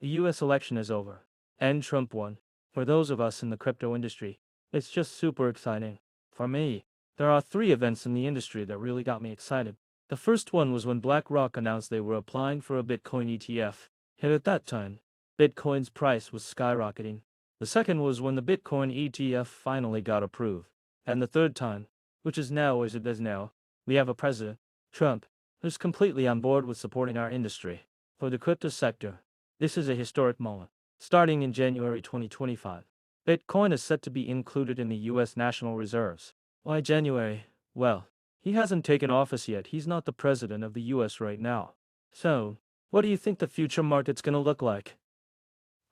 The US election is over, and Trump won. For those of us in the crypto industry, it's just super exciting. For me, there are three events in the industry that really got me excited. The first one was when BlackRock announced they were applying for a Bitcoin ETF. And at that time, Bitcoin's price was skyrocketing. The second was when the Bitcoin ETF finally got approved. And the third time, which is now as it is now, we have a president, Trump, who's completely on board with supporting our industry. For the crypto sector, this is a historic moment. Starting in January 2025, Bitcoin is set to be included in the US National Reserves. Why January? Well, he hasn't taken office yet. He's not the president of the US right now. So, what do you think the future market's gonna look like?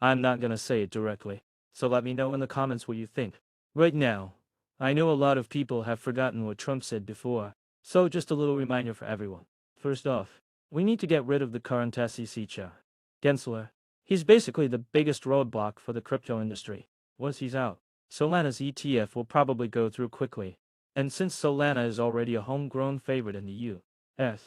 I'm not gonna say it directly, so let me know in the comments what you think. Right now, I know a lot of people have forgotten what Trump said before, so just a little reminder for everyone. First off, we need to get rid of the current SEC chair, Gensler. He's basically the biggest roadblock for the crypto industry. Once he's out, Solana's ETF will probably go through quickly. And since Solana is already a homegrown favorite in the US,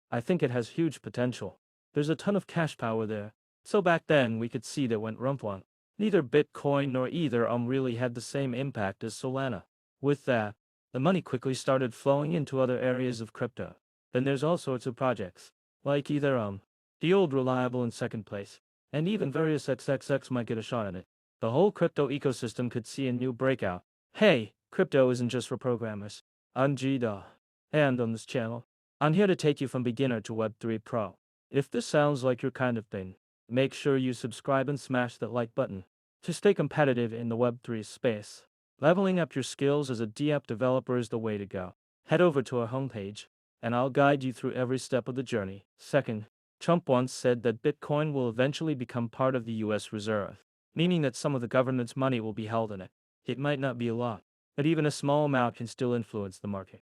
I think it has huge potential. There's a ton of cash power there. So back then we could see that when Trump won, neither Bitcoin nor Ethereum really had the same impact as Solana. With that, the money quickly started flowing into other areas of crypto. Then there's all sorts of projects, like Ethereum, the old reliable in second place, and even various XXX might get a shot at it. The whole crypto ecosystem could see a new breakout. Hey, crypto isn't just for programmers. I'm Gida, and on this channel, I'm here to take you from beginner to Web3 Pro. If this sounds like your kind of thing, make sure you subscribe and smash that like button to stay competitive in the Web3 space. Leveling up your skills as a DApp developer is the way to go. Head over to our homepage, and I'll guide you through every step of the journey. Second, Trump once said that Bitcoin will eventually become part of the US Reserve, meaning that some of the government's money will be held in it. It might not be a lot, but even a small amount can still influence the market.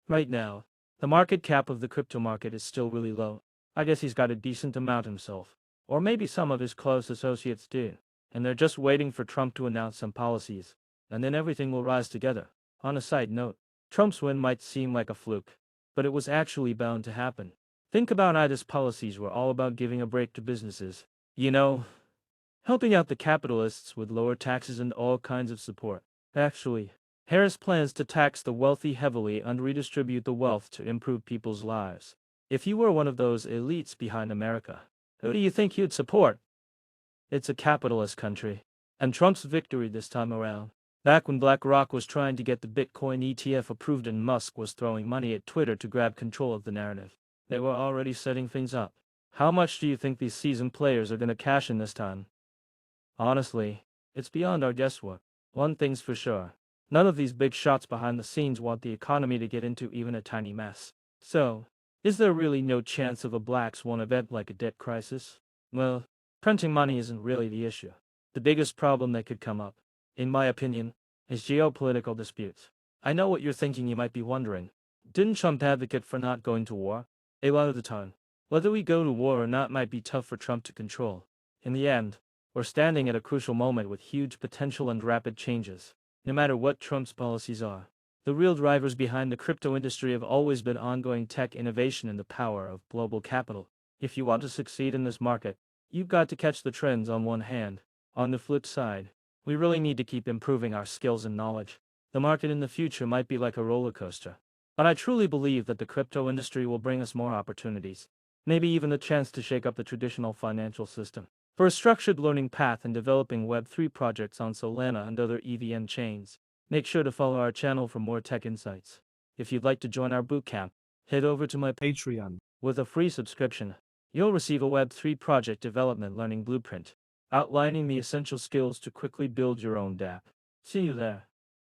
Right now, the market cap of the crypto market is still really low. I guess he's got a decent amount himself, or maybe some of his close associates do, and they're just waiting for Trump to announce some policies, and then everything will rise together. On a side note, Trump's win might seem like a fluke, but it was actually bound to happen. Think about how his policies were all about giving a break to businesses. You know, helping out the capitalists with lower taxes and all kinds of support. Actually, Harris plans to tax the wealthy heavily and redistribute the wealth to improve people's lives. If you were one of those elites behind America, who do you think you'd support? It's a capitalist country, and Trump's victory this time around. Back when BlackRock was trying to get the Bitcoin ETF approved and Musk was throwing money at Twitter to grab control of the narrative, they were already setting things up. How much do you think these seasoned players are going to cash in this time? Honestly, it's beyond our guesswork. One thing's for sure, none of these big shots behind the scenes want the economy to get into even a tiny mess. So, is there really no chance of a black swan event like a debt crisis? Well, printing money isn't really the issue. The biggest problem that could come up, in my opinion, is geopolitical disputes. I know what you're thinking. You might be wondering, didn't Trump advocate for not going to war? A lot of the time, whether we go to war or not might be tough for Trump to control. In the end, we're standing at a crucial moment with huge potential and rapid changes. No matter what Trump's policies are, the real drivers behind the crypto industry have always been ongoing tech innovation and the power of global capital. If you want to succeed in this market, you've got to catch the trends on one hand. On the flip side, we really need to keep improving our skills and knowledge. The market in the future might be like a roller coaster, but I truly believe that the crypto industry will bring us more opportunities, maybe even the chance to shake up the traditional financial system. For a structured learning path and developing Web3 projects on Solana and other EVM chains, make sure to follow our channel for more tech insights. If you'd like to join our bootcamp, head over to my Patreon. With a free subscription, you'll receive a Web3 project development learning blueprint, outlining the essential skills to quickly build your own dApp. See you there.